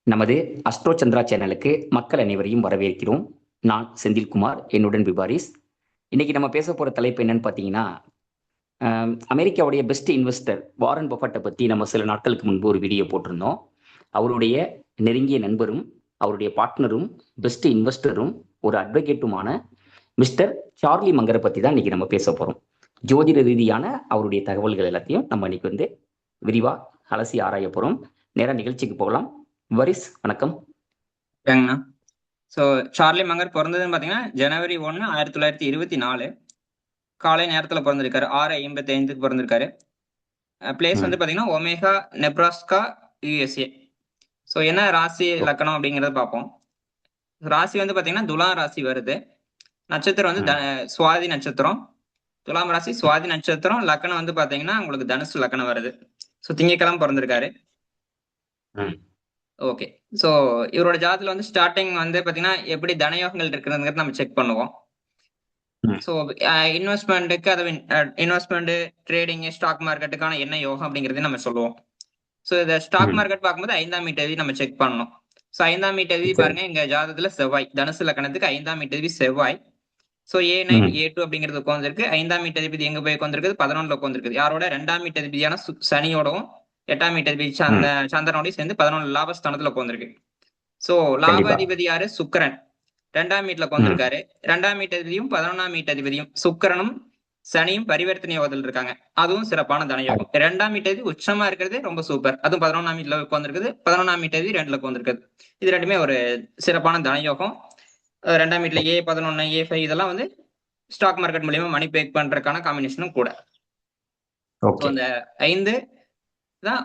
நமது அஸ்ட்ரோ சந்திரா சேனலுக்கு மக்கள் அனைவரையும் வரவேற்கிறோம். நான் செந்தில்குமார், என்னுடன் விபாரிஸ். இன்னைக்கு நம்ம பேச போற தலைப்பு என்னன்னு பார்த்தீங்கன்னா, அமெரிக்காவுடைய பெஸ்ட் இன்வெஸ்டர் வாரன் பஃபட்டை பத்தி நம்ம சில நாட்களுக்கு முன்பு ஒரு வீடியோ போட்டிருந்தோம். அவருடைய நெருங்கிய நண்பரும், அவருடைய பார்ட்னரும், பெஸ்ட் இன்வெஸ்டரும், ஒரு அட்வொகேட்டுமான மிஸ்டர் சார்லி மங்கரை பத்தி தான் இன்னைக்கு நம்ம பேச போறோம். ஜோதிட ரீதியான அவருடைய தகவல்கள் எல்லாத்தையும் நம்ம இன்னைக்கு விரிவா அலசி ஆராய போறோம். நேரா நிகழ்ச்சிக்கு போகலாம். வரிஸ், வணக்கம். ஓகேங்கண்ணா. ஸோ சார்லி மங்கர் பிறந்ததுன்னு பார்த்தீங்கன்னா ஜனவரி 1, 1924 காலை நேரத்தில் பிறந்திருக்காரு. 6:55 பிறந்திருக்காரு. பிளேஸ் வந்து பார்த்தீங்கன்னா ஒமேகா, நெப்ராஸ்கா, யூஎஸ்ஏ. ஸோ என்ன ராசி லக்கணம் அப்படிங்கிறத பார்ப்போம். ராசி வந்து பார்த்தீங்கன்னா துலாம் ராசி வருது. நட்சத்திரம் வந்து சுவாதி நட்சத்திரம். துலாம் ராசி சுவாதி நட்சத்திரம். லக்கணம் வந்து பார்த்தீங்கன்னா உங்களுக்கு தனுசு லக்கணம் வருது. ஸோ திங்கக்கிழமை பிறந்திருக்காரு. ஓகே. ஸோ இவரோட ஜாதத்துல வந்து ஸ்டார்டிங் வந்து பார்த்தீங்கன்னா எப்படி தனயோகங்கள் இருக்குங்கிறத நம்ம செக் பண்ணுவோம். ஸோ இன்வெஸ்ட்மெண்ட்டுக்கு அது இன்வெஸ்ட்மெண்ட், ட்ரேடிங், ஸ்டாக் மார்க்கெட்டுக்கான என்ன யோகம் அப்படிங்கிறதையும் நம்ம சொல்லுவோம். ஸோ இந்த ஸ்டாக் மார்க்கெட் பார்க்கும்போது 5ஆம் வீட்டு நம்ம செக் பண்ணணும். ஸோ 5ஆம் வீட்டு பாருங்க, எங்க ஜாதகத்துல செவ்வாய், தனுசு லக்கணத்துக்கு 5ஆம் வீட்டு செவ்வாய். ஸோ A9 A2 அப்படிங்கிறது உட்காந்துருக்கு. 5ஆம் வீட்டு எங்க போய் உட்காந்துருக்குது? 11ல உட்காந்துருக்குது. யாரோட? 2ஆம் வீட்டு சனியோடவும் 8ஆம் வீட்டு சந்திரனோடய சேர்ந்து 11 லாபஸ்தானத்துல உட்காந்துருக்கு. ஸோ லாபாதிபதி யாரு? சுக்கிரன். 2ஆம் வீட்டுல உட்காந்துருக்காரு. 2ஆம் வீட்டதிபதியும் 11ஆம் வீட்டதிபதியும் சுக்கிரனும் சனியும் பரிவர்த்தனை யோகத்தில் இருக்காங்க. அதுவும் சிறப்பான தனயோகம். 2ஆம் வீட்டதி உச்சமா இருக்கிறது ரொம்ப சூப்பர். அதுவும் 11ஆம் வீட்டுல உட்காந்துருக்குது. 11ஆம் வீட்டதி 2ல உட்காந்துருக்குது. இது ரெண்டுமே ஒரு சிறப்பான தனயோகம். 2ஆம் வீட்டுல A11, A5 இதெல்லாம் வந்து ஸ்டாக் மார்க்கெட் மூலியமா மணி பேக் பண்றதுக்கான காம்பினேஷனும் கூட. அந்த 5 தான்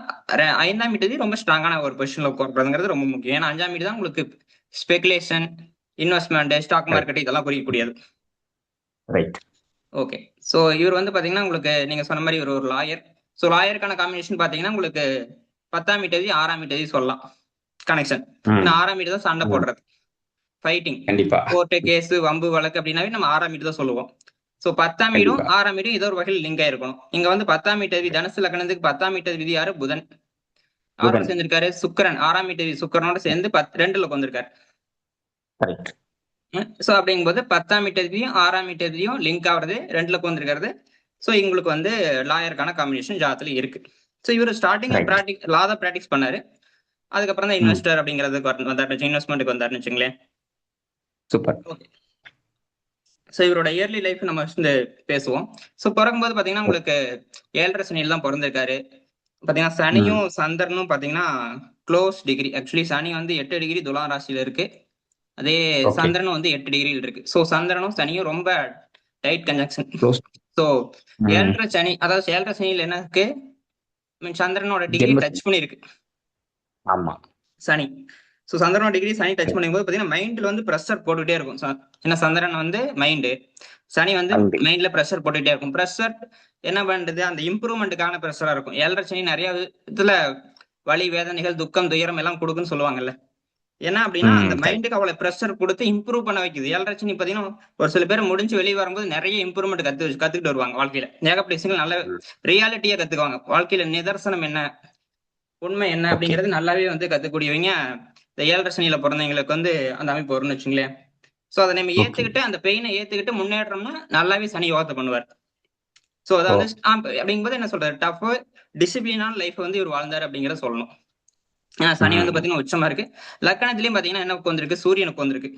5ஆம் வீட்டதி ரொம்ப ஸ்ட்ராங்கான ஒரு பொசிஷன்ல உட்கார்றதுங்கிறது ரொம்ப முக்கியம். ஏன்னா 5ஆம் வீடு தான் உங்களுக்கு ஸ்பெகுலேஷன், இன்வெஸ்ட்மெண்ட், ஸ்டாக் மார்க்கெட் இதெல்லாம் குறிக்கக்கூடியது. ஓகே. ஸோ இவர் வந்து பாத்தீங்கன்னா உங்களுக்கு நீங்க சொன்ன மாதிரி இவர் ஒரு லாயர். ஸோ லாயருக்கான காம்பினேஷன் பாத்தீங்கன்னா உங்களுக்கு 10ஆம் வீட்டதி 6ஆம் வீட்டதி சொல்லலாம் கனெக்ஷன். 6ஆம் வீடு தான் சண்டை போடுறது, ஃபைட்டிங், கோர்ட்டு, கேஸ், வம்பு, வழக்கு அப்படின்னாவே நம்ம 6ஆம் வீடு தான் சொல்லுவோம். ஸோ 10ஆம் வீடும் 6ஆம் வீடும் ஏதோ ஒரு வகையில் லிங்க் ஆயிருக்கணும். இங்க வந்து 10ஆம் வீட்டதி தனுசு லக்னத்துக்கு 10ஆம் வீட்டதி யாரு? புதன். யாரோட சேர்ந்திருக்காரு? சுக்கிரன். 6ஆம் வீட்டதி சுக்கிரனோட சேர்ந்து 2ல உட்கார்ந்திருக்காரு. சோ அப்படிங்கும்போது 10ஆம் வீட்டதியும் 6ஆம் வீட்டதியும் லிங்க் ஆகுறது, 2ல உட்கார்ந்திருக்கிறது. சோ இவங்களுக்கு வந்து லாயருக்கான காம்பினேஷன் ஜாதத்துல இருக்கு. சோ இவர் ஸ்டார்டிங்ல லா தான் பிராக்டிஸ் பண்ணாரு. அதுக்கப்புறம் தான் இன்வெஸ்டர் அப்படிங்கிறதுக்கு வந்தாரு, இன்வெஸ்ட்மெண்ட்டுக்கு வந்தாருன்னு வச்சுங்களேன். சூப்பர். ஓகே. ஸோ இவரோட இயர்லி லைஃப் நம்ம வந்து பேசுவோம். ஸோ பிறக்கும்போது பாத்தீங்கன்னா உங்களுக்கு 7.5 சனியில் தான் பிறந்திருக்காரு. பாத்தீங்கன்னா சனியும் சந்திரனும் பாத்தீங்கன்னா க்ளோஸ் டிகிரி. ஆக்சுவலி சனி வந்து 8 டிகிரி துலாம் ராசியில இருக்கு. அதே சந்திரனும் வந்து 8 டிகிரியில் இருக்கு. சோ சந்திரனும் சனியும் ரொம்ப டைட் கன்ஜங்ஷன். சோ 7.5 சனி, அதாவது 7.5 சனியில் என்ன இருக்கு? சந்திரனோட டிகிரி டச் பண்ணிருக்கு. ஆமா, சனி. சோ சந்திரனோட டிகிரி சனி டச் பண்ணும்போது பாத்தீங்கன்னா மைண்ட்ல வந்து பிரஷர் போட்டுட்டே இருக்கும். ஏன்னா சந்திரன் வந்து மைண்டு, சனி வந்து மைண்ட்ல பிரஷர் போட்டுட்டே இருக்கும். பிரஷர் என்ன பண்றது? அந்த இம்ப்ரூவ்மெண்ட்டுக்கான பிரஷரா இருக்கும். 7.5 சனி நிறைய விதத்துல வலி, வேதனைகள், துக்கம், துயரம் எல்லாம் கொடுக்குன்னு சொல்லுவாங்கல்ல. ஏன்னா அப்படின்னா அந்த மைண்டுக்கு அவ்வளவு ப்ரெஷர் கொடுத்து இம்ப்ரூவ் பண்ண வைக்குது. 7.5 சனி பாத்தீங்கன்னா ஒரு சில பேர் முடிஞ்சு வெளியே வரும்போது நிறைய இம்ப்ரூவ்மெண்ட் கத்துக்கிட்டு வருவாங்க. வாழ்க்கையில ஏகப்பட்ட விஷயங்கள் நல்ல ரியாலிட்டியா கத்துக்குவாங்க. வாழ்க்கையில நிதர்சனம் என்ன, உண்மை என்ன அப்படிங்கிறது நல்லாவே வந்து கத்துக்கூடியவங்க இந்த 7.5 சனியில பிறந்தவங்களுக்கு வந்து அந்த அமைப்பு வரும்னு வச்சுங்களேன். சோ அதை நம்ம ஏத்துக்கிட்டு, அந்த பெயினை ஏத்துக்கிட்டு முன்னேற்றம்னா நல்லாவே சனி யோகத்தை பண்ணுவார். சோ அதை வந்து அப்படிங்கும்போது என்ன சொல்றாரு, டஃப் டிசிப்ளினான லைஃப் வந்து இவர் வாழ்ந்தாரு அப்படிங்கிறத சொல்லணும். சனி வந்து பாத்தீங்கன்னா உச்சமா இருக்கு. லக்கணத்திலயும் பாத்தீங்கன்னா என்ன வந்திருக்கு? சூரியனுக்கு வந்திருக்கு.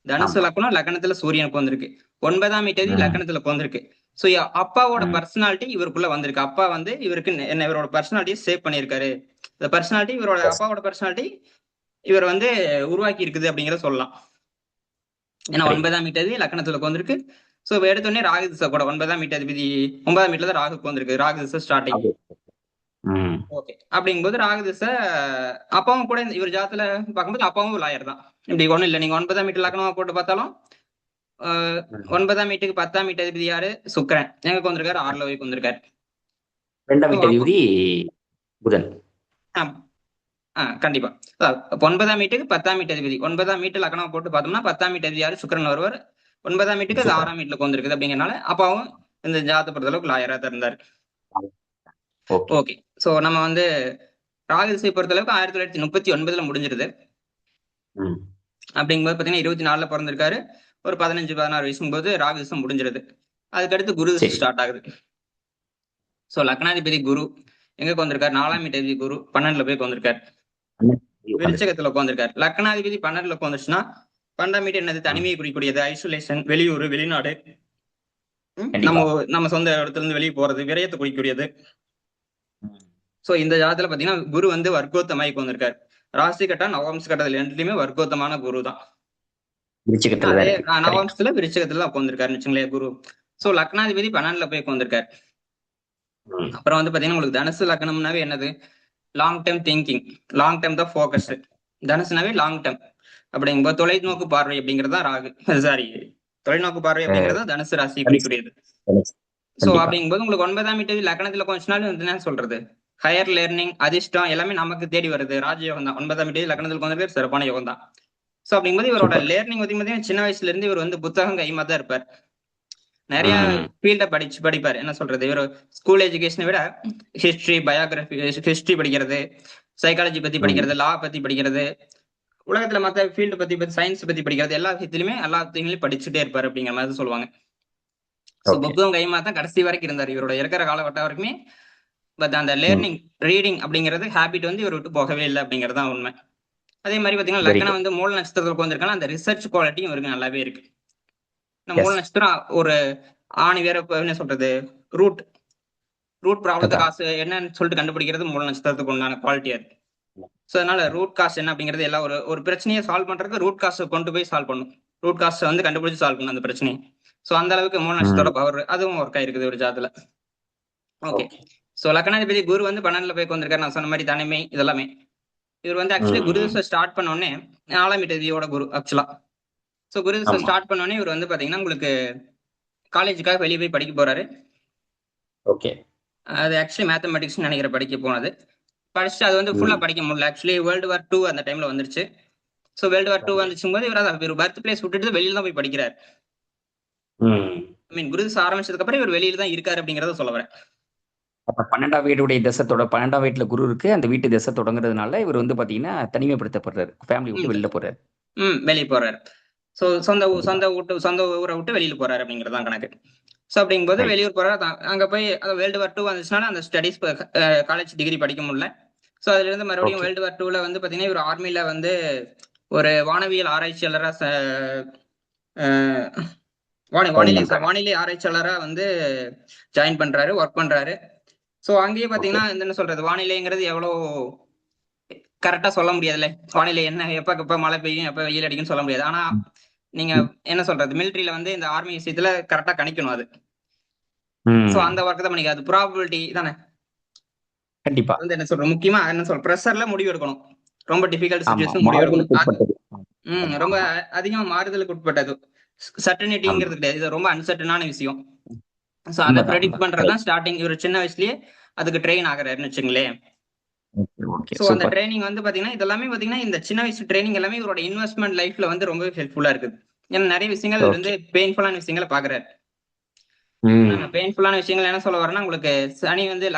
தனுசு லக்கணம், லக்கணத்துல சூரியனுக்கு வந்திருக்கு. 9ஆம் தேதி லக்கணத்துல வந்திருக்கு. சோ அப்பாவோட பர்சனாலிட்டி இவருக்குள்ள வந்திருக்கு. அப்பா வந்து இவருக்கு என்ன இவரோட பர்சனாலிட்டியை சேவ் பண்ணியிருக்காரு. இந்த பர்சனாலிட்டி இவரோட அப்பாவோட பர்சனாலிட்டி இவர் வந்து உருவாக்கி இருக்குது அப்படிங்கிறத சொல்லலாம். ஏன்னா 9ஆம் தேதி லக்கணத்துல வந்திருக்கு. சோ எடுத்தோடனே ராகு திசை கூட 9ஆம் அதிபதி 9ஆம் வீட்டுல தான் ராகுக்கு வந்திருக்கு. ராகு திசை ஸ்டார்டிங். ஓகே. அப்படிங்கும்போது ராகு திசை அப்பாவும் கூட இவர் ஜாதத்துல பார்க்கும்போது அப்பாவும் லாயர் தான். இப்படி ஒண்ணும் இல்லை. நீங்க 9ஆம் வீட்டு லக்னமா போட்டு பார்த்தாலும் 9ஆம் வீட்டுக்கு 10ஆம் வீட்டு அதிபதி யாரு? சுக்கிரன். எங்க வந்திருக்காரு? 6ல போய் வந்திருக்காரு. 2ஆம் வீட்டு அதிபதி புதன். கண்டிப்பா. 9ஆம் வீட்டுக்கு 10ஆம் வீட்டு அதிபதி, 9ஆம் வீட்டு லக்னமா போட்டு பார்த்தோம்னா 10ஆம் வீட்டு அதிபதி யாரு? சுக்கிரன் வருவார். 9ஆம் வீட்டுக்கு அது 6ஆம் வீட்டுல வந்திருக்குது. அப்படிங்கிறனால அப்பாவும் இந்த ஜாதத்தை பொறுத்த அளவுக்கு லாயரா தான் இருந்தாரு. ஓகே. சோ நம்ம வந்து ராகு திசை பொறுத்தளவுக்கு 1939 முடிஞ்சிருது. அப்படிங்கும்போது பாத்தீங்கன்னா 24 பிறந்திருக்காரு. ஒரு 15-16 வயசும் போது ராகு திசை முடிஞ்சிருது. அதுக்கடுத்து குரு திசை ஸ்டார்ட் ஆகுது. சோ லக்னாதிபதி குரு எங்க உட்காந்துருக்காரு? 4ஆம் இடதி குரு 12ல போய் உட்காந்துருக்காரு. விருச்சகத்துல உட்காந்துருக்காரு. லக்னாதிபதி 12ல உட்காந்துச்சுன்னா 12ஆம் வீடு என்னது? தனிமையை குறிக்கூடியது, ஐசோலேஷன், வெளியூர், வெளிநாடு, நம்ம சொந்த இடத்துல இருந்து வெளியே போறது, விரயத்தை குறிக்கூடியது. சோ இந்த ஜாதத்துல பாத்தீங்கன்னா குரு வந்து வர்க்கோத்தமாய் உட்காந்துருக்காரு. ராசி கட்டா நவாம்ச கட்டத்துல ரெண்டுலயுமே வர்க்கோத்தமான குரு தான். அதே நவாம்சத்துல விருச்சகத்துல தான் உட்காந்துருக்காருன்னு வச்சுங்களேன் குரு. சோ லக்னாதிபதி 12ல போய் உட்காந்துருக்காரு. அப்புறம் வந்து பாத்தீங்கன்னா உங்களுக்கு தனுசு லக்னம்னாவே என்னது? Long term thinking, long term தான் போக்கஸ். தனுசுனாவே லாங் டேர்ம் அப்படிங்கும்போது தொலைநோக்கு பார்வை அப்படிங்கறதா ராகு, சாரி தொலைநோக்கு பார்வை அப்படிங்கறதா தனுசு ராசி குறிக்கூடியது. சோ அப்படிங்கும்போது உங்களுக்கு 9ஆம் வீட்டு லக்னத்துல கொஞ்ச நாள் வந்து என்ன சொல்றது, ஹையர் லேர்னிங், அதிர்ஷ்டம் எல்லாமே நமக்கு தேடி வருது. ராஜயோகம் தான். 9ஆம் வீட்டு லக்னத்துல கொஞ்சம் சிறப்பான யோகம் தான். சோ அப்படிங்கும்போது இவரோட லேர்னிங் வந்து சின்ன வயசுல இருந்து இவர் வந்து புத்தகம் கைமா தான் இருப்பார். நிறைய ஃபீல்ட படிப்பாரு. என்ன சொல்றது, இவர் ஸ்கூல் எஜுகேஷனை விட ஹிஸ்டரி, பயோகிராபி, ஹிஸ்டரி படிக்கிறது, சைக்காலஜி பத்தி படிக்கிறது, லா பத்தி படிக்கிறது, உலகத்துல மத்த ஃபீல்டு பத்தி சயின்ஸ் பத்தி படிக்கிறது, எல்லாத்தையும் படிச்சுட்டே இருப்பாரு அப்படிங்கிற மாதிரி சொல்லுவாங்க. புத்தகம் கைமா தான் கடைசி வரைக்கும் இருந்தார். இவரோட இருக்கிற காலகட்டம் வரைக்குமே. பட் அந்த லேர்னிங், ரீடிங் அப்படிங்கிறது ஹேபிட் வந்து இவர் விட்டு போகவே இல்லை அப்படிங்கிறது தான் உண்மை. அதே மாதிரி பாத்தீங்கன்னா லக்னம் வந்து மூல நட்சத்திரத்துல உட்காந்துருக்காங்க. அந்த ரிசர்ச் குவாலிட்டியும் இவருக்கு நல்லாவே இருக்கு. மூல நட்சத்திரம் ஒரு ஆணி வேற என்ன சொல்றது, ரூட் ப்ராப்ளத்தை காசு என்னன்னு சொல்லிட்டு கண்டுபிடிக்கிறது மூல நட்சத்திரத்துக்கு உண்டான குவாலிட்டியா இருக்கு. சோ அதனால ரூட் காஸ்ட் என்ன அப்படிங்கிறது எல்லாம் ஒரு பிரச்சனையை சால்வ் பண்றதுக்கு ரூட் காஸ்ட் கொண்டு போய் சால்வ் பண்ணும். ரூட் காஸ்ட் வந்து கண்டுபிடிச்சு சால்வ் பண்ணும் அந்த பிரச்சனையை. சோ அந்த அளவுக்கு மூல நட்சத்திரோட பவர் அதுவும் ஒர்க் ஆயிருக்குது ஒரு ஜாதத்துல. ஓகே. சோ லக்னாதிபதி குரு வந்து 12ல போய் வந்திருக்காரு. நான் சொன்ன மாதிரி தனிமை இதெல்லாமே. இவர் வந்து ஆக்சுவலி குரு திசை ஸ்டார்ட் பண்ண உடனே 4ஆம் இடதியோட குரு ஆக்சுவலா. சோ குரு திசை ஸ்டார்ட் பண்ண உடனே இவர் வந்து பாத்தீங்கன்னா உங்களுக்கு காலேஜுக்காக வெளியே போய் படிக்க போறாரு. ஓகே. அது ஆக்சுவலி மேத்தமெட்டிக்ஸ் நினைக்கிற படிக்க போனது. படிச்சுட்டு அது வந்து ஃபுல்லா படிக்க முடியல. ஆக்சுவலி வேர்ல்டு வார் 2 அந்த டைம்ல வந்துருச்சு. சோ வேர்ல்டு வார் 2 வந்துச்சும் போது இவர் பர்த் பிளேஸ் விட்டுட்டு வெளியில தான் போய் படிக்கிறார். ஐ மீன் குரு திசை ஆரம்பிச்சதுக்கு அப்புறம் இவர் வெளியில தான் இருக்காரு அப்படிங்கறத சொல்ல வரேன். 12ஆம் வீடுடைய தசத்தோட 12ஆம் வீட்டுல குரு இருக்கு. அந்த வீட்டு தசை தொடங்குறதுனால இவர் வந்து பாத்தீங்கன்னா தனிமைப்படுத்தப்படுறாரு. ஃபேமிலி விட்டு வெளியில போறாரு. வெளியே போறாரு. சோ சொந்த ஊரை விட்டு வெளியில போறாரு அப்படிங்கறதான் கணக்கு. சோ அப்படிங்கும்போது வெளியூர் போறாரு. அங்க போய் வேர்ல்டு வார் 2 வந்துச்சுனால அந்த ஸ்டடிஸ் காலேஜ் டிகிரி படிக்க முடியல. சோ அதுல இருந்து மறுபடியும் வேர்ல்டு வார் 2ல வந்து பாத்தீங்கன்னா இவர் ஆர்மில வந்து ஒரு வானவியல் ஆராய்ச்சியாளரா வானிலை ஆராய்ச்சியாளரா வந்து ஜாயின் பண்றாரு, ஒர்க் பண்றாரு. சோ அங்கேயே பாத்தீங்கன்னா என்ன சொல்றது, வானிலைங்கிறது எவ்வளவு கரெக்டா சொல்ல முடியாதுல்ல. வானிலை என்ன எப்ப மழை பெய்யும் எப்ப வெயில் அடிக்கும்னு சொல்ல முடியாது. ஆனா நீங்க என்ன சொல்றது, மிலிட்டரியில வந்து இந்த ஆர்மி விஷயத்துல கரெக்டா கணிக்கணும் அது. சோ அந்த ஒர்க் தான் பண்ணிக்க. அது ப்ராபபிலிட்டி தானே. கண்டிப்பா வந்து என்ன சொல்ற, முக்கியமா என்ன சொல்ற, பிரஷர்ல முடிவு எடுக்கணும். ரொம்ப டிஃபிகல்ட் சிச்சுவேஷன் முடிவு எடுக்கணும். ரொம்ப அதிகமா மாறுதலுக்கு உட்பட்டது. சர்டனிட்டிங்கிறது கிடையாது. இது ரொம்ப அன்சர்டனான விஷயம். சோ அதை ப்ரெடிக்ட் பண்றதுதான் ஸ்டார்டிங். இவர் சின்ன வயசுலயே அதுக்கு ட்ரெயின் ஆகுறாருன்னு வச்சுங்களேன். சோ அந்த ட்ரைனிங் வந்து பாத்தீங்கன்னா இதெல்லாமே பாத்தீங்கன்னா இந்த சின்ன வயசு ட்ரைனிங் எல்லாமே இவரோட இன்வெஸ்ட்மெண்ட் லைஃப்ல வந்து ரொம்ப ஹெல்ப்ஃபுல்லா இருக்குது. ஏன்னா நிறைய விஷயங்கள் வந்து பெயின்ஃபுல்லான விஷயங்களை பாக்குறாரு. பெயின்ஃபுல்லான விஷயங்கள் என்ன சொல்ல வரேன்னா, உங்களுக்கு சனி வந்து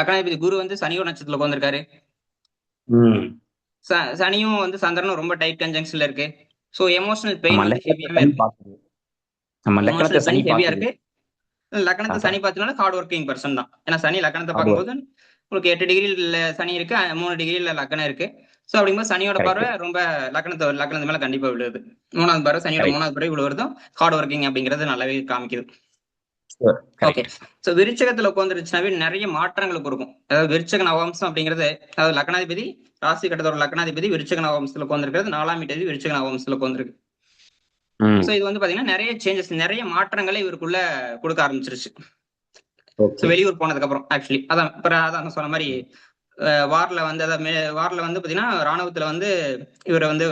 லக்னாதிபதி குரு வந்து சனியோட நட்சத்திரத்துல உட்கார்ந்திருக்காரு. சனியும் வந்து சந்திரனும் ரொம்ப டைட் கன்ஜங்ஷன்ல இருக்கு. சோ எமோஷனல் பெயின் வந்து ஹெவியா இருக்கு. லக்னத்தை சனி பார்த்தனால ஹார்ட் ஒர்க்கிங் பர்சன் தான். ஏன்னா சனி லக்னத்தை பார்க்கும்போது உங்களுக்கு 8 டிகிரில சனி இருக்கு, 3 டிகிரில லக்னம் இருக்கு. சோ அப்படிங்கும்போது சனியோட பார்வை ரொம்ப லக்னத்து மேல கண்டிப்பா விழுது. 3வது பார்வை சனியோட 3வது பார்வை விழுவதும் ஹார்ட் ஒர்க்கிங் அப்படிங்கறது நல்லாவே காமிக்குது. ஓகே. சோ விருச்சகத்துல உட்காந்துருச்சுனாவே நிறைய மாற்றங்களை கொடுக்கும். அதாவது விருச்சக நவம்சம் அப்படிங்கிறது, அதாவது லக்னாதிபதி ராசி கட்டத்தோட லக்னாதிபதி விருச்சக நவம்சத்துல உட்காந்துருக்கிறது 4ஆம் இடதி விருச்சக நவம்சத்துல உட்காந்துருக்கு. சோ இது வந்து பாத்தீங்கன்னா நிறைய சேஞ்சஸ், நிறைய மாற்றங்களை இவருக்குள்ள கொடுக்க ஆரம்பிச்சிருச்சு. வெளியூர் போனதுக்கு அப்புறம் ஆக்சுவலி அதான் சொன்ன மாதிரி வார்ல வந்து பாத்தீங்கன்னா ராணுவத்துல வந்து இவர் வந்து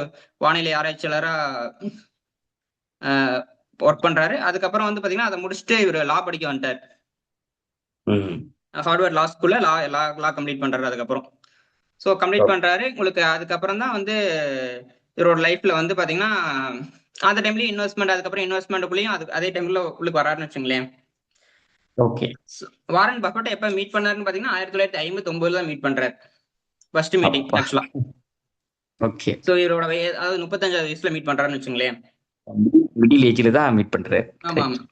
வானிலை ஆராய்ச்சியாளரா ஒர்க் பண்றாரு. அதுக்கப்புறம் வந்து பாத்தீங்கன்னா அதை முடிச்சுட்டு இவர் லா படிக்க வந்துட்டார். ஹார்வர்ட் லா ஸ்கூல்ல லா கம்ப்ளீட் பண்றாரு. அதுக்கப்புறம் சோ கம்ப்ளீட் பண்றாரு. உங்களுக்கு அதுக்கப்புறம் தான் வந்து இவரோட லைஃப்ல வந்து பாத்தீங்கன்னா அந்த டைம்லயும் இன்வெஸ்ட்மெண்ட், அதுக்கப்புறம் இன்வெஸ்ட்மெண்ட்டுக்குள்ளேயும் அதே டைம்ல உங்களுக்கு வராருன்னு வச்சுங்களேன். ஓகே. வாரன் பஃபெட் எப்ப மீட் பண்ணாருன்னு பாத்தீங்கன்னா 1959 தான் மீட் பண்றாரு. ஃபர்ஸ்ட் மீட்டிங் அப்பா. ஆக்சுவலா. ஓகே. சோ இவரோட அதாவது 35வது வயசுல மீட் பண்றாருன்னு வச்சுங்களேன். மிடில் ஏஜ்ல தான் மீட் பண்றாரு. ஆமா கரெக்ட். ஆமா.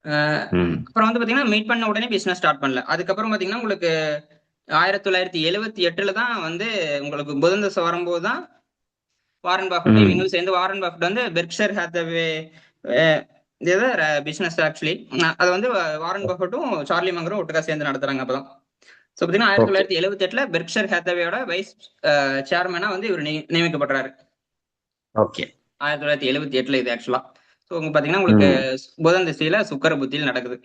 அஹ் ம். அப்புறம் வந்து பாத்தீங்கன்னா மீட் பண்ண உடனே பிசினஸ் ஸ்டார்ட் பண்ணல. அதுக்கப்புறம் பாத்தீங்கன்னா உங்களுக்கு 1978 தான் வந்து உங்களுக்கு புதன் தசை வரும்போது தான் வாரன் பஃபெட்டும் ம். இவங்களும் சேர்ந்து வாரன் பஃபெட் வந்து பெர்க்ஷைர் ஹாத்தவே இது பிசினஸ் ஆக்சுவலி அது வந்து வாரன் பஃபெட்டும் சார்லி மங்கரும் ஒட்டுக்கா சேர்ந்து நடத்துறாங்க அப்பதான். ஸோ பார்த்தீங்கன்னா ஓகே. 1978 பெர்க்ஷைர் ஹாத்தவேயோட வைஸ் சேர்மனா வந்து இவர் நியமிக்கப்படுறாரு. ஓகே. 1978 இது ஆக்சுவலா. ஸோ உங்க பாத்தீங்கன்னா உங்களுக்கு ம். புதன் திசையில சுக்கர புத்தியில் நடக்குது.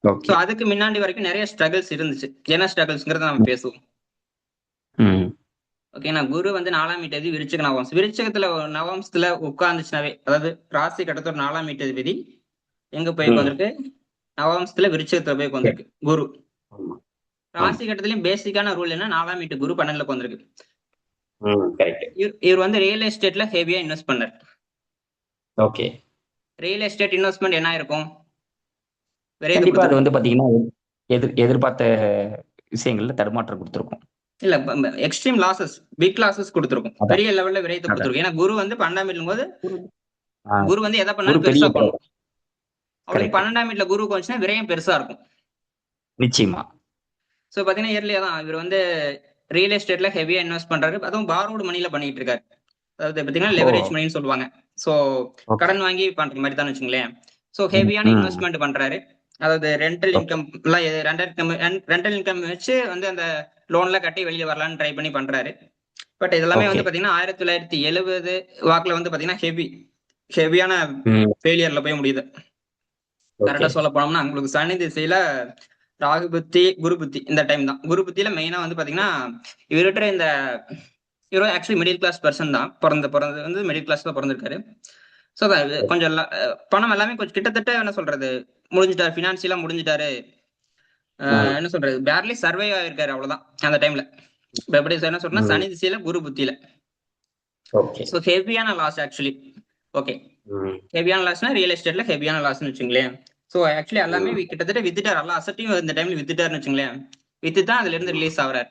So okay. அதுக்கு முன்னாடி வரைக்கும் நிறைய ஸ்ட்ரகிள்ஸ் இருந்துச்சு. என்ன ஸ்ட்ரகிள்ஸ்ங்கிறத நம்ம பேசுவோம். ம். ஓகேண்ணா, குரு வந்து 4ஆம் வீட்டு விருச்சிக நவாம்சம். விருச்சிகத்துல நவாம்சத்துல உட்கார்ந்துச்சுனாவே, அதாவது ராசி கட்டத்தோட 4ஆம் வீட்டு எங்க போய் ம். உட்காந்துருக்கு? நவாம்சத்துல விருச்சிகத்துல போய் ஓகே. உட்காந்துருக்கு குரு. ஆமா. ஆமா. ராசி கட்டத்திலயும் பேசிக்கான ரூல் என்ன? 4ஆம் வீட்டு குரு 12ல உட்காந்துருக்கு. ம். கரெக்ட். இவர் வந்து ரியல் எஸ்டேட்ல ஹெவியா இன்வெஸ்ட் பண்ணார். ஓகே. ரியல் எஸ்டேட் இன்வெஸ்ட்மெண்ட் என்ன இருக்கும்? விரைந்து கண்டிப்பா அது கொடுத்துருக்கும். வந்து பாத்தீங்கன்னா எதிர்பார்த்த விஷயங்கள்ல தடுமாற்றம் கொடுத்துருக்கும். இல்ல, எக்ஸ்ட்ரீம் லாசஸ், பிக் லாசஸ் கொடுத்துருக்கும். அதான். பெரிய லெவல்ல விரயத்தை அதான். கொடுத்துருக்கும். ஏன்னா குரு வந்து 12ஆம் வீட்டுல போது ஆ, குரு வந்து எதை ஒரு பண்ணாலும் பெரிய பெருசா பண்ணும். அவருக்கு கரெக்ட். 12ஆம் வீட்டுல குரு கொஞ்சம் விரயம் பெருசா இருக்கும். நிச்சயமா. சோ பாத்தீங்கன்னா இயர்லியா தான் இவர் வந்து ரியல் எஸ்டேட்ல ஹெவியா இன்வெஸ்ட் பண்றாரு. அதுவும் பாரோடு மணில பண்ணிட்டு இருக்காரு. அதாவது பாத்தீங்கன்னா ஓ. லெவரேஜ் மணின்னு சொல்லுவாங்க. So okay. கடன் வாங்கி பண்ற மாதிரி தான் வச்சுங்களேன். சோ ம். ஹெவியான ம். இன்வெஸ்ட்மெண்ட் பண்றாரு. அதாவது rental okay. Income rental income வச்சு வந்து அந்த லோன்ல கட்டி வெளியே வரலாம்னு ட்ரை பண்ணி பண்றாரு. பட் இதெல்லாமே ஓகே. வந்து பாத்தீங்கன்னா 1970 வாக்குல வந்து பாத்தீங்கன்னா ஹெவியான ம். ஃபெயிலியர்ல போய் முடியுது. ஓகே. கரெக்டா சொல்ல போனோம்னா உங்களுக்கு சனி திசையில ராகு புத்தி குரு புத்தி இந்த டைம் தான். குரு புத்தியில மெயினா வந்து பாத்தீங்கன்னா இவர்கிட்ட இந்த இவர் ஆக்சுவலி மிடில் கிளாஸ் பர்சன் தான். பிறந்தது வந்து மிடில் கிளாஸ்ல பிறந்திருக்காரு. ஸோ கொஞ்சம் பணம் எல்லாமே கொஞ்சம் கிட்டத்தட்ட என்ன சொல்றது முடிஞ்சிட்டாரு, பினான்சியலா முடிஞ்சிட்டாரு. ம். என்ன சொல்றது பேர்லி சர்வே ஆயிருக்காரு அவ்வளவுதான் அந்த டைம்ல. இப்ப எப்படி என்ன சொல்றேன்னா ம். சனி திசையில குரு புத்தியில. ஓகே. ஸோ ஹெவியான லாஸ் ஆக்சுவலி. ஓகே, ம். ஹெவியான லாஸ்னா ரியல் எஸ்டேட்ல ஹெவியான லாஸ்னு வச்சுங்களேன். ஸோ ஆக்சுவலி எல்லாமே ம். கிட்டத்தட்ட வித்துட்டார். எல்லா அசட்டையும் இந்த டைம்ல வித்துட்டாருன்னு வச்சுங்களேன். வித்து தான் அதுல இருந்து ரிலீஸ் ஆகுறாரு.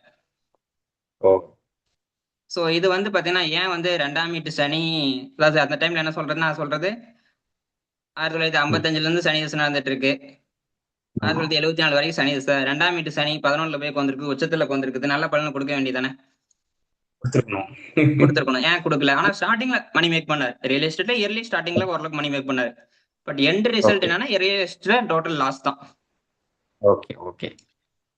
ஓ. ஸோ இது வந்து பாத்தீங்கன்னா ஏன் வந்து 2ஆம் வீட்டு சனி, அதாவது அந்த டைம்ல என்ன சொல்றதுன்னா சொல்றது 1955 இருந்து சனி திசை நடந்துட்டு இருக்கு. ஆமா. 1974 வரைக்கும் சனி திசை. 2ஆம் வீட்டு சனி 11ல போய் உட்காந்துருக்கு, உச்சத்துல உட்காந்துருக்குது. நல்ல பலனை கொடுக்க வேண்டியதானே? கொடுத்துருக்கணும். கொடுத்துருக்கணும். ஏன் கொடுக்கல? ஆனா ஸ்டார்டிங்ல மணி மேக் பண்ணாரு. ரியல் எஸ்டேட்ல இயர்லி ஸ்டார்டிங்ல ஓரளவுக்கு மணி மேக் பண்ணாரு. But end result okay. என்னன்னா ரியல் எஸ்டேட்ல டோட்டல் லாஸ் தான். ஓகே. ஓகே.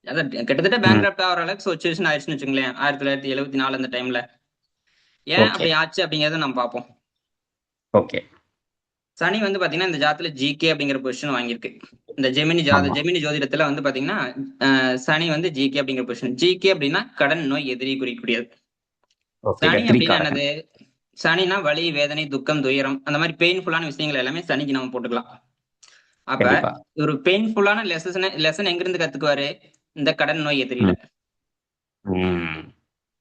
அதான் கிட்டத்தட்ட ம். பேங்க்ரப்ட் ஆகிற அளவுக்கு சுச்சுவேஷன் ஆயிடுச்சுன்னு வச்சுங்களேன். 1974 அந்த டைம்ல. ஏன் ஓகே. அப்படி ஆச்சு அப்படிங்கறத நம்ம பார்ப்போம். ஓகே. சனி வந்து பாத்தீங்கன்னா இந்த ஜாதத்துல ஜிகே அப்படிங்கிற பொசிஷன் வாங்கியிருக்கு. இந்த ஆமா. ஜெமினி ஜோதிடத்துல வந்து பாத்தீங்கன்னா சனி வந்து ஜிகே அப்படிங்கிற பொசிஷன். ஜிகே அப்படின்னா கடன் நோய் எதிரி குறிக்கக்கூடியது. ஓகே. சனி வெற்றி அப்படின்னா காரகன். என்னது? சனினா வலி, வேதனை, துக்கம், துயரம் அந்த மாதிரி பெயின்ஃபுல்லான விஷயங்கள் எல்லாமே சனிக்கு நம்ம போட்டுக்கலாம். அப்ப கண்டிப்பா. ஒரு பெயின்ஃபுல்லான லெசன் எங்க இருந்து கத்துக்குவாரு? இந்த கடன் நோய் எதிரியில. ம். ம்.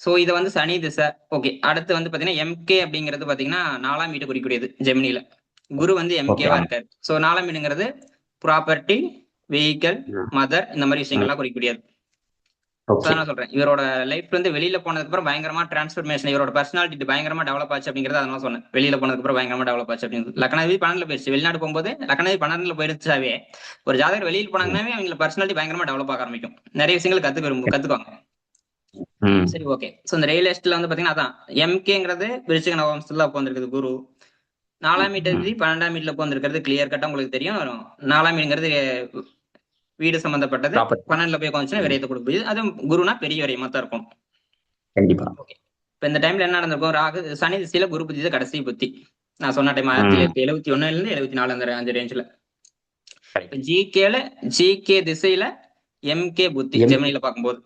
சோ இத வந்து சனி திசை. ஓகே, அடுத்து வந்து பாத்தீங்கன்னா எம்கே அப்படிங்கிறது பாத்தீங்கன்னா 4ஆம் வீடு குறிக்கக்கூடியது ஜெமினில. குரு வந்து ஓகே. எம்கேவா ஆமா. இருக்காரு. சோ 4ஆம் வீடுங்கிறது ப்ராப்பர்ட்டி, வெஹிக்கல், ம். மதர் இந்த மாதிரி ம். விஷயங்கள்லாம் குறிக்கக்கூடியது. ஓகே. நான் சொல்றேன் இவரோட லைஃப்ல இருந்து வெளியில போனதுக்கு அப்புறம் பயங்கரமா டிரான்ஸ்பர்மேஷன், இவரோட பர்சனாலிட்டி பயங்கரமா டெவலப் ஆச்சு அப்படிங்கறத அதனால சொன்னேன். வெளியில போனதுக்கு அப்புறம் பயங்கரமா டெவலப் ஆச்சு அப்படிங்கிறது. லக்னாதிபதி 12ல போயிடுச்சு. வெளிநாடு போகும்போது லக்னாதிபதி 12ல போயிடுச்சாவே ஒரு ஜாதகர் வெளியில் ம். போனாங்கன்னாவே அவங்க பர்சனாலிட்டி பயங்கரமா டெவலப் ஆக ஆரம்பிக்கும். நிறைய விஷயங்கள் கத்துக்குவாங்க. ம். சரி, ஓகே. சோ இந்த ரியல் எஸ்டேட்ல வந்து பாத்தீங்கன்னா அதான் எம்கேங்கிறது விருச்சிக நவம்சத்துல உட்காந்துருக்குது குரு. 4ஆம் ம். வீட்டு 12ஆம் வீட்டுல உட்காந்துருக்கிறது கிளியர் கட்டா உங்களுக்கு தெரியும். 4ஆம் வீடுங்கிறது வீடு சம்பந்தப்பட்டது. ப்ராப்பர்ட்டி. 12ல போய் உட்காந்துச்சுன்னா ம். விரயத்தை கொடுக்குது. அது குருனா பெரிய விரயமா தான் இருக்கும். கண்டிப்பா. ஓகே, இப்ப இந்த டைம்ல என்ன நடந்திருக்கும்? சனி திசையில குரு புத்தி தான் கடைசி புத்தி. நான் சொன்ன டைம் ம். 1971 இருந்து 74 அந்த ரேஞ்சில. இப்ப கரெக்ட். ஜிகே திசையில எம்கே புத்தி எம். ஜெமினில பார்க்கும்போது.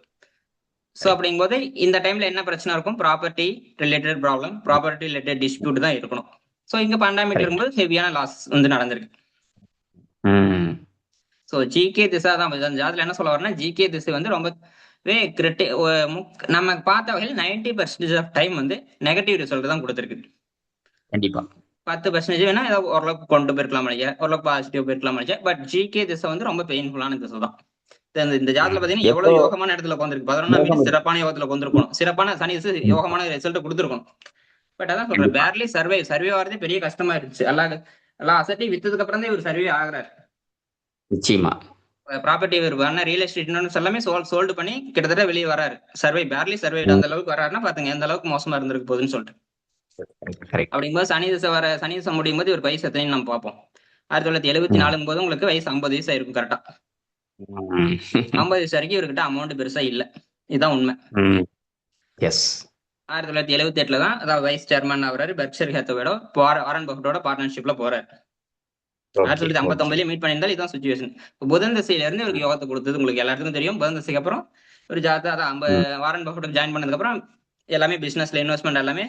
So correct. அப்படிங்கும்போது இந்த டைம்ல என்ன பிரச்சனை இருக்கும்? Property related problem, property related dispute தான் இருக்கணும். சோ இங்க 12ஆம் வீட்டுல கரெக்ட். இருக்கும்போது ஹெவியான லாஸ் வந்து நடந்திருக்கு. ம். சோ ஜிகே திசை தான் ஜாதத்துல என்ன சொல்ல வரேன்னா ஜிகே திசை வந்து ரொம்ப நம்ம பார்த்த வகையில் 90% ஆஃப் டைம் வந்து நெகட்டிவ் ரிசல்ட் தான் கொடுத்துருக்கு. கண்டிப்பா. 10% வேணா ஏதாவது ஓரளவுக்கு கொண்டு போயிருக்கலாம் இல்லையா, ஓரளவுக்கு பாசிட்டிவ் போயிருக்கலாம் இல்லையா. பட் ஜிகே திசை வந்து ரொம்ப பெயின்ஃபுல்லான திசை தான். இந்த ஜாதத்துல பாத்தீங்கன்னா எப்போ எவ்வளவு யோகமான இடத்துல உட்காந்துருக்கு. 11ஆம் வீடு யோகம் இருக்கு. சிறப்பான யோகத்துல உட்காந்துருக்கணும். சிறப்பான சனி திசை ம், யோகமான ரிசல்ட் கொடுத்துருக்கணும். பட் அதான் சொல்றேன், கண்டிப்பா பேர்லி சர்வே ஆகிறதே பெரிய கஷ்டமா இருந்துச்சு. எல்லா அசட்டையும் வித்ததுக்கு அப்புறம் தான் இவர் சர்வே ஆகுறாரு. நிச்சயமா. ப்ராப்பர்ட்டி பண்ண ரியல் எஸ்டேட் இன்வெஸ்ட்மெண்ட்ஸ் எல்லாமே சோல்டு பண்ணி கிட்டத்தட்ட வெளியே வராரு. பேர்லி சர்வே ம், அந்த அளவுக்கு வராருன்னா பாத்துங்க எந்த அளவுக்கு மோசமா இருந்திருக்கு போகுதுன்னு சொல்லிட்டு. கரெக்ட். அப்படிங்கும்போது சனி திசை முடியும் போது இவர் வயசு எத்தனைன்னு நம்ம பார்ப்போம். 1974 போது உங்களுக்கு வயசு 50 வயசு ஆயிருக்கும் கரெக்டா. 50 வயசு வரைக்கும் இவர்கிட்ட அமௌண்ட் பெருசா இல்ல. இதுதான் உண்மை. எஸ். 1978 தான் அதாவது வைஸ் சேர்மன் ஆகுறாரு. பெர்க்ஷைர் ஹேத்வேயோட வாரன் பஃபட்டோட பார்ட்னர்ஷிப்ல போறாரு. 1959 மீட் பண்ணியிருந்தாலும் இதான் சுச்சுவேஷன். புதன் திசையில இருந்து இவருக்கு யோகத்தை கொடுத்தது உங்களுக்கு எல்லாருக்கும் தெரியும். புதன் திசைக்கு அப்புறம் ஒரு ஜாதகம் அதான் வாரன் பஃபட் ஜாயின் பண்ணதுக்கு அப்புறம் எல்லாமே பிசினஸ்ல இன்வெஸ்ட்மெண்ட் எல்லாமே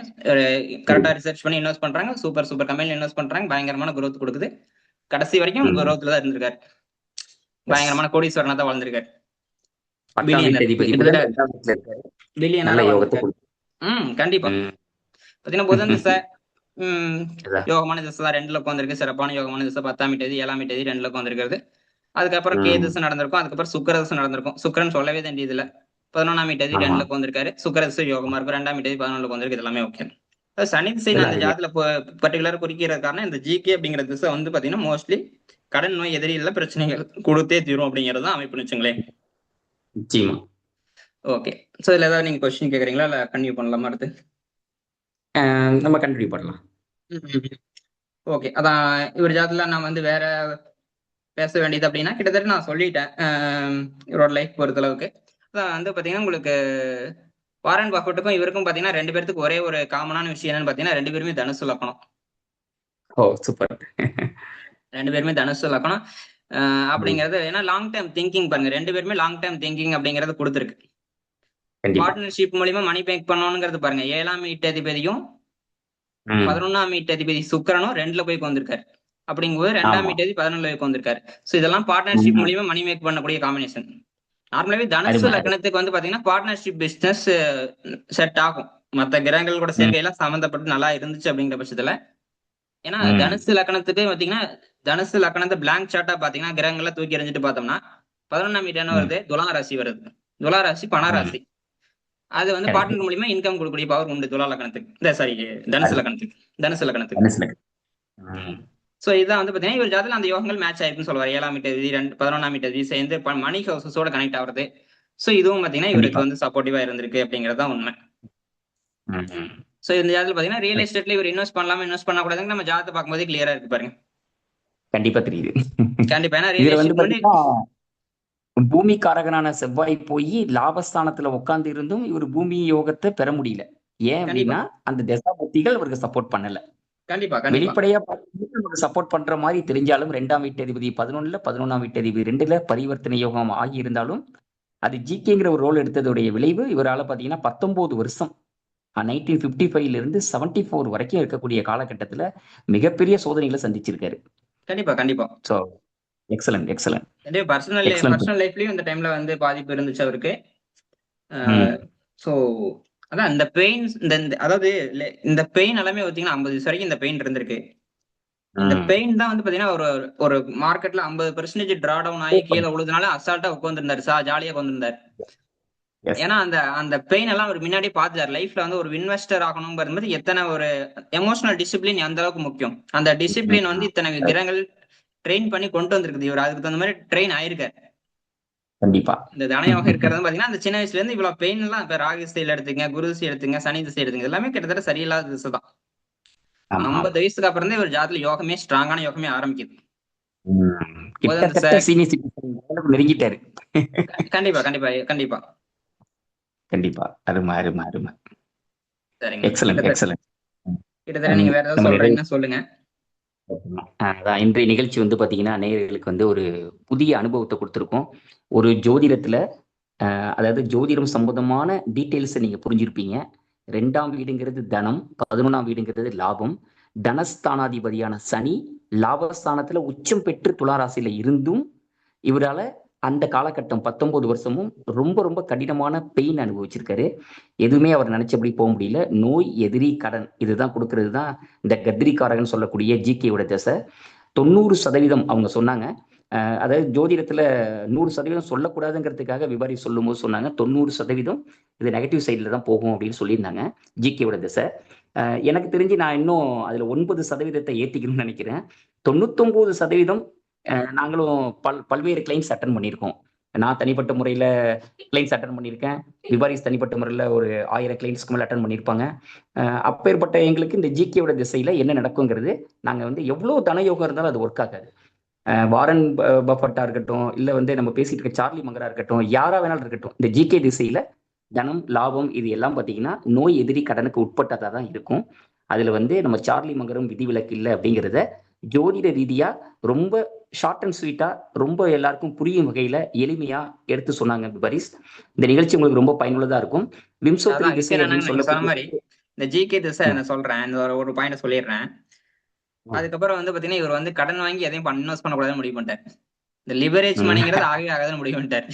கரெக்டா ரிசர்ச் பண்ணி இன்வெஸ்ட் பண்றாங்க. சூப்பர் கம்பெனில இன்வெஸ்ட் பண்றாங்க. பயங்கரமான growth கொடுக்குது. கடைசி வரைக்கும் growthல தான் இருந்திருக்காரு. பயங்கரமான கோடீஸ்வரனா தான் வாழ்ந்திருக்காரு. பில்லியனரா வாழ்ந்திருக்காரு. கண்டிப்பா பாத்தீங்கன்னா புதன் திசை யோகமான திசை தான் 2ல உட்காந்துருக்கு. சிறப்பான யோகமான திசை 10ஆம் தேதி 7ஆம் தேதி 2ல உட்காந்துருக்கிறது. அதுக்கப்புறம் கே திசை நடந்திருக்கும். அதுக்கப்புறம் சுக்கிர திசை நடந்திருக்கும். சுக்கிரன் சொல்லவே வேண்டியது இல்ல. 11ஆம் தேதி 2ல உட்காந்துருக்காரு. சுக்கிர திசை யோகமா இருக்கும். 2ஆம் தேதி 11ல உட்காந்துருக்கு. இது எல்லாமே ஓகே. சனி திசை அந்த ஜாதத்துல பர்டிகுலரா குறிக்கிறது காரணம் இந்த ஜிகே அப்படிங்கிற திசை வந்து பாத்தீங்கன்னா மோஸ்ட்லி கடன் நோய் எதிரில பிரச்சனைகள் கொடுத்தே தீரும் அப்படிங்கறது தான் அமைப்பு வச்சுங்களேன். நிச்சயமா. ஓகே. சோ இதுல ஏதாவது நீங்க கொஸ்டின் கேக்குறீங்களா இல்ல கன்டினியூ பண்ணலாமா அடுத்து? நம்ம கண்டினியூ பண்ணலாம். ஓகே. அதான் இவர் ஜாதத்துல நான் வந்து வேற பேச வேண்டியது அப்படின்னா கிட்டத்தட்ட நான் சொல்லிட்டேன். இவரோட லைஃப் பொறுத்த அளவுக்கு அதான் வந்து பாத்தீங்கன்னா உங்களுக்கு வாரன் பஃபட்டுக்கும் இவருக்கும் பாத்தீங்கன்னா 2 பேருக்கு ஒரே ஒரு காமனான விஷயம் என்னன்னு பாத்தீங்கன்னா 2 பேருமே தனுசு லக்னம். ஓ சூப்பர். 2 பேருமே தனுசு லக்னம் அப்படிங்கறது ஏன்னா லாங் டைம் திங்கிங் பாருங்க. 2 பேருமே லாங் டைம் திங்கிங் அப்படிங்கறது கொடுத்துருக்கு. பார்ட்னர்ஷிப் மூலியமா மணி பேக் பண்ணணுங்கிறது பாருங்க. 7ஆம் வீட்டதிபதியும் 11ஆம் வீட்டதிபதி சுக்கிரனும் 2ல போய் உட்கார்ந்திருக்காரு. அப்படிங்கும்போது 2ஆம் வீட்டதிபதி 11ல போய் உட்கார்ந்திருக்காரு. சோ இதெல்லாம் பார்ட்னர்ஷிப் மூலியமா மணி மேக் பண்ணக்கூடிய காம்பினேஷன். நார்மலாவே தனுசு லக்னத்துக்கு வந்து பாத்தீங்கன்னா பார்ட்னர்ஷிப் பிசினஸ் செட் ஆகும். மத்த கிரகங்கள் கூட சேர்க்கை எல்லாம் சம்பந்தப்பட்டு நல்லா இருந்துச்சு அப்படிங்கிற பட்சத்துல. ஏன்னா தனுசு லக்னத்துக்கு பாத்தீங்கன்னா தனுசு லக்னத்தை பிளாங்க் சார்ட்டா பாத்தீங்கன்னா கிரகங்கள்ல தூக்கி எறிஞ்சிட்டு பார்த்தோம்னா 11ஆம் வீடு என்ன வருது? துலா ராசி வருது. துலா ராசி பண ராசி. அது வந்து பார்ட்னர் மூலியமா இன்கம் கொடுக்கக்கூடிய பவர் உண்டு துலா லக்னத்துக்கு. சாரி தனுசு லக்னத்துக்கு. சோ இதான் வந்து பாத்தீங்கன்னா இவர் ஜாதகத்துல அந்த யோகங்கள் மேட்ச் ஆயிருக்குன்னு சொல்லுவாரு. 7ஆம் தேதி 11ஆம் தேதி சேர்ந்து மணி ஹவுசஸோட கனெக்ட் ஆகுறது. சோ இதுவும் பாத்தீங்கன்னா இவருக்கு வந்து சப்போர்ட்டிவா இருந்திருக்கு அப்படிங்கறதுதான் உண்மை. சோ இந்த ஜாதகத்துல பாத்தீங்கன்னா ரியல் எஸ்டேட்ல இவர் இன்வெஸ்ட் பண்ணலாமா இன்வெஸ்ட் பண்ண கூடாதுன்னு நம்ம ஜாதகத்தை பார்க்கும்போது கிளியரா இருக்கு பாருங்க. கண்டிப்பா தெரியுது. கண்டிப்பா. ஏன்னா ரியல் எஸ்டேட் பூமி காரகனான செவ்வாய் போய் லாபஸ்தானத்துல உட்கார்ந்து இருந்தும் இவர் பூமி யோகத்தை பெற முடியல. ஏன் அப்படின்னா அந்த தசாபுத்திகள் அவருக்கு சப்போர்ட் பண்ணல. கண்டிப்பா வெளிப்படையா நமக்கு சப்போர்ட் பண்ற மாதிரி தெரிஞ்சாலும் 2ஆம் வீட்டதிபதி 11ல 11ஆம் வீட்டதிபதி 2ல பரிவர்த்தனை யோகம் ஆகி இருந்தாலும் அது ஜிகேங்கிற ஒரு ரோல் எடுத்ததுடைய விளைவு இவரால பாத்தீங்கன்னா 19 வருஷம் 1955 இருந்து 74 வரைக்கும் இருக்கக்கூடிய காலகட்டத்துல மிகப்பெரிய சோதனைகளை சந்திச்சிருக்காரு. கண்டிப்பா. So excellent. பர்சனல் லைஃப்லயும் இந்த டைம்ல வந்து பாதிப்பு இருந்துச்சு அவருக்கு. சோ அதான் இந்த பெயின் அதாவது இந்த பெயின் எல்லாமே பாத்தீங்கன்னா 50 வயசு வரைக்கும் இந்த பெயின் இருந்திருக்கு. இந்த பெயின் தான் வந்து பாத்தீங்கன்னா ஒரு மார்க்கெட்ல 50% டிரா டவுன் ஆகி கீழே விழுதுனால அசால்ட்டா உட்காந்துருந்தாரு. ஜாலியா உட்காந்துருந்தாரு. ஏன்னா அந்த பெயின் எல்லாம் அவர் முன்னாடி பாத்துட்டாரு. லைஃப்ல வந்து ஒரு இன்வெஸ்டர் ஆகணும்ங்கிறது எத்தனை ஒரு எமோஷனல் டிசிப்ளின் அந்த அளவுக்கு முக்கியம். அந்த டிசிப்ளின் வந்து இத்தனை கிரகங்கள் ட்ரெயின் பண்ணி கொண்டு வந்திருக்குது. இவர் அதுக்கு தகுந்த மாதிரி ட்ரெயின் ஆயிருக்காரு. கண்டிப்பா. இந்த தனயோகம் இருக்கிறது பாத்தீங்கன்னா அந்த சின்ன வயசுல இருந்து இவ்வளவு பெயின் எல்லாம் இப்ப ராகு திசையில எடுத்துங்க, குரு திசை எடுத்துங்க, சனி திசை எடுத்துங்க, எல்லாமே கிட்டத்தட்ட சரியில்லாத திசை தான். 50 வயசுக்கு அப்புறம் தான் இவர் ஜாதகத்துல யோகமே ஸ்ட்ராங்கான யோகமே ஆரம்பிக்குது. நெருங்கிட்டாரு. கண்டிப்பா. அருமை. சரிங்க. எக்ஸலன்ட். கிட்டத்தட்ட நீங்க வேற ஏதாவது சொல்றீங்கன்னா சொல்லுங்க. இன்றைய நிகழ்ச்சி வந்து பாத்தீங்கன்னா நேயர்களுக்கு வந்து ஒரு புதிய அனுபவத்தை கொடுத்திருக்கோம். ஒரு ஜோதிடத்துல அதாவது ஜோதிடம் சம்பந்தமான டீட்டெயில்ஸை நீங்க புரிஞ்சிருப்பீங்க. 2ஆம் வீடுங்கிறது தனம், 11ஆம் வீடுங்கிறது லாபம். தனஸ்தானாதிபதியான சனி லாபஸ்தானத்துல உச்சம் பெற்று துளாராசியில இருந்தும் இவரால அந்த காலகட்டம் 19 வருஷமும் ரொம்ப ரொம்ப கடினமான பெயின் அனுபவிச்சிருக்காரு. எதுவுமே அவர் நினைச்சபடி போக முடியல. நோய், எதிரி, கடன் இதுதான் கொடுக்கறது தான் இந்த கத்திரிக்காரகன் சொல்லக்கூடிய ஜிகேயோட திசை. 90% அவங்க சொன்னாங்க. அதாவது ஜோதிடத்துல 100% சொல்லக்கூடாதுங்கிறதுக்காக விபாரி சொல்லும்போது சொன்னாங்க 90% இது நெகட்டிவ் சைடில் தான் போகும் அப்படின்னு சொல்லியிருந்தாங்க ஜிகேவோட திசை. எனக்கு தெரிஞ்சு நான் இன்னும் அதுல 9% ஏத்திக்கணும்னு நினைக்கிறேன். 99% நாங்களும் பல்வேறு கிளைம்ஸ் அட்டன் பண்ணியிருக்கோம். நான் தனிப்பட்ட முறையில கிளைம்ஸ் அட்டன் பண்ணியிருக்கேன். விபாரிஸ் தனிப்பட்ட முறையில் ஒரு 1000 கிளைம்ஸ்க்கு மேலே அட்டன் பண்ணியிருப்பாங்க. அப்பேற்பட்ட எங்களுக்கு இந்த ஜிகேவோட திசையில என்ன நடக்குங்கிறது நாங்கள் வந்து எவ்வளோ தனயோகம் இருந்தாலும் அது ஒர்க் ஆகாது. வாரன் பஃபட்டா இருக்கட்டும், இல்லை வந்து நம்ம பேசிட்டு இருக்க சார்லி மங்கரா இருக்கட்டும், யாரா வேணாலும் இருக்கட்டும், இந்த ஜிகே திசையில தனம், லாபம் இது எல்லாம் பார்த்தீங்கன்னா நோய், எதிரி, கடனுக்கு உட்பட்டதாக தான் இருக்கும். அதுல வந்து நம்ம சார்லி மங்கரும் விதிவிலக்கு இல்லை அப்படிங்கிறத ஜோதிட ரீதியா ரொம்ப ஷார்ட் அண்ட் ஸ்வீட்டா ரொம்ப எல்லாருக்கும் புரியும் வகையில எளிமையா எடுத்து சொன்னாங்க விபாரிஸ். இந்த நிகழ்ச்சி உங்களுக்கு ரொம்ப பயனுள்ளதா இருக்கும். விம்சோத்ரி திசை அப்படின்னு சொன்ன மாதிரி சொல்லக்கூடிய இந்த ஜிகே திசை நான் சொல்றேன், இந்த ஒரு பாயிண்ட் சொல்லிடுறேன். அதுக்கப்புறம் வந்து பாத்தீங்கன்னா இவர் வந்து கடன் வாங்கி எதையும் இன்வெஸ்ட் பண்ணக்கூடாதுன்னு முடிவு பண்ணிட்டார். இந்த லிவரேஜ் மணிங்கிறது ஆகவே ஆகாதுன்னு முடிவு பண்ணிட்டார்.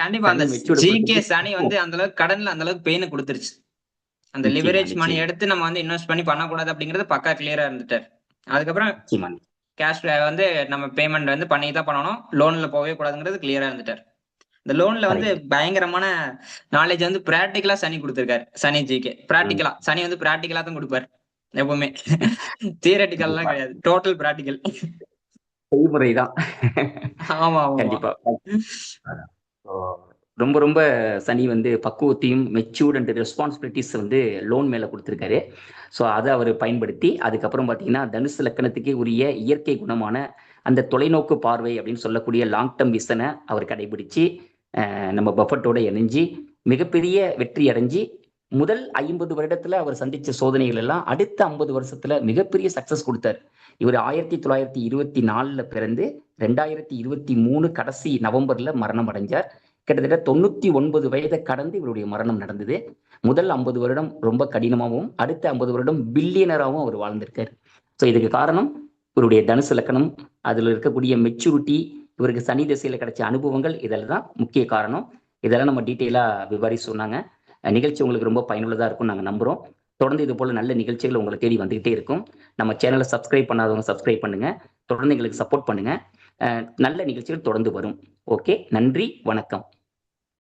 கண்டிப்பா அந்த ஜிகே சனி வந்து அந்த அளவுக்கு கடன்ல அந்த அளவுக்கு பெயின் கொடுத்துருச்சு. அந்த லிவரேஜ் மணி எடுத்து நம்ம வந்து இன்வெஸ்ட் பண்ணி பண்ணக்கூடாது அப்படிங்கிறது பக்கா கிளியரா இருந்துட்டார். அதுக்கப்புறம் கேஷ் வந்து நம்ம பேமெண்ட் வந்து பண்ணி தான் பண்ணணும், லோன்ல போகவே கூடாதுங்கிறது கிளியரா இருந்துட்டார். இந்த லோன்ல வந்து பயங்கரமான நாலேஜ் வந்து பிராக்டிகலா சனி கொடுத்திருக்காரு. சனி ஜிகே பிராக்டிகலா சனி வந்து பிராக்டிகலா தான் கொடுப்பாரு எப்பவுமே. தியரட்டிக்கல் எல்லாம் கிடையாது, டோட்டல் பிராக்டிகல் செய்முறைதான். ஆமா கண்டிப்பா. ரொம்ப ரொம்ப சனி வந்து பக்குவத்தையும் மெச்சூர்ட் அண்ட் ரெஸ்பான்சிபிலிட்டிஸ் வந்து லோன் மேல கொடுத்துருக்காரு. ஸோ அதை அவர் பயன்படுத்தி அதுக்கப்புறம் பார்த்தீங்கன்னா தனுசு லக்கணத்துக்கே உரிய இயற்கை குணமான அந்த தொலைநோக்கு பார்வை அப்படின்னு சொல்லக்கூடிய லாங் டேர்ம் விஷனை அவர் கடைபிடிச்சு நம்ம பஃபட்டோட இணைஞ்சு மிகப்பெரிய வெற்றி அடைஞ்சு முதல் 50 வருடத்துல அவர் சந்திச்ச சோதனைகள் எல்லாம் அடுத்த 50 வருஷத்துல மிகப்பெரிய சக்சஸ் கொடுத்தார். இவர் 1924 பிறந்து 2023 கடைசி நவம்பர்ல மரணம் அடைஞ்சார். கிட்டத்தட்ட 99 வயதை கடந்து இவருடைய மரணம் நடந்தது. முதல் 50 வருடம் ரொம்ப கடினமாகவும் அடுத்த 50 வருடம் பில்லியனராகவும் அவர் வாழ்ந்திருக்காரு. ஸோ இதுக்கு காரணம் இவருடைய தனுசு லக்கணம், அதுல இருக்கக்கூடிய மெச்சூரிட்டி, இவருக்கு சனி திசையில கிடைச்ச அனுபவங்கள், இதெல்லாம் தான் முக்கிய காரணம். இதெல்லாம் நம்ம டீட்டெயிலா விவரி சொன்னாங்க. நிகழ்ச்சி உங்களுக்கு ரொம்ப பயனுள்ளதா இருக்கும் நாங்கள் நம்புறோம். தொடர்ந்து இது போல நல்ல நிகழ்ச்சிகள் உங்களை தேடி வந்துகிட்டே இருக்கும். நம்ம சேனலை சப்ஸ்கிரைப் பண்ணாதவங்க சப்ஸ்கிரைப் பண்ணுங்க, தொடர்ந்து எங்களுக்கு சப்போர்ட் பண்ணுங்க. நல்ல நிகழ்ச்சிகள் தொடர்ந்து வரும். ஓகே, நன்றி, வணக்கம்.